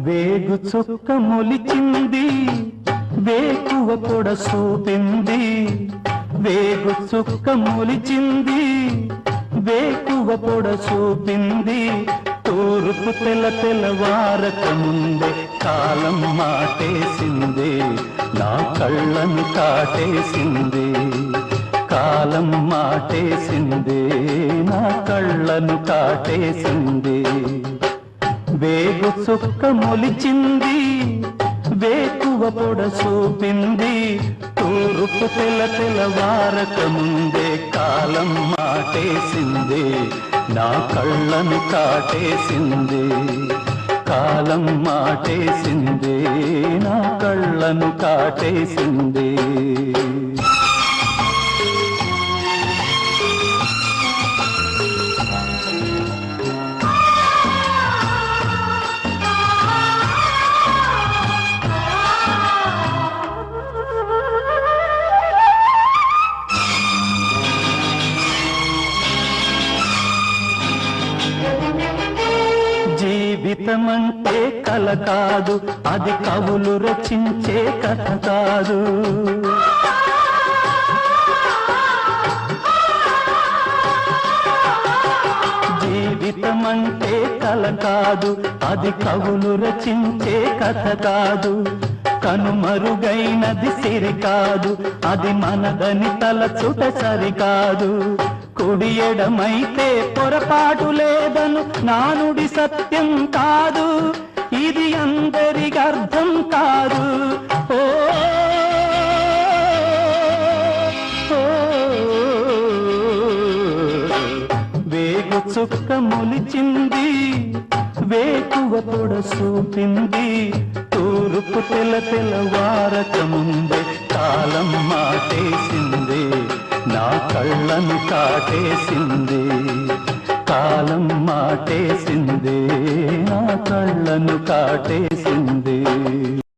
వేగు చుక్క మొలిచింది వేకువ పొడ చూపింది వేగు చుక్క మొలిచింది వేకువ పొడ చూపింది తూర్పు తెల్లవారక ముందే కాలం మాటేసింది నా కళ్ళను కాటేసింది కాలం మాటేసింది నా కళ్ళను కాటేసింది వేగు చుక్క మొలిచింది వేకువ పొడ చూపింది తూర్పు తెల్లవారక ముందే కాలం మాటేసింది నా కళ్ళను కాటేసింది కాలం మాటేసింది నా కళ్ళను కాటేసింది జీవితమంటే కల కాదు అది కవులు రచించే కథ కాదు జీవితమంటే కల కాదు అది కవులు రచించే కథ కాదు కనుమరుగైనది సిరి కాదు అది మనదని తలచుట సరికాదు కుడి ఎడమైతే పొరపాటు లేదను నానుడి సత్యం కాదు ఇది అందరికి అర్థం కాదు ఓ వేగు చుక్క మొలిచింది వేకువ పొడ చూపింది తూర్పు తెల్లవారక ముందే కాలం మాటేసింది నా కళ్ళను కాటేసింది కాలం మాటేసింది నా కళ్ళను కాటేసింది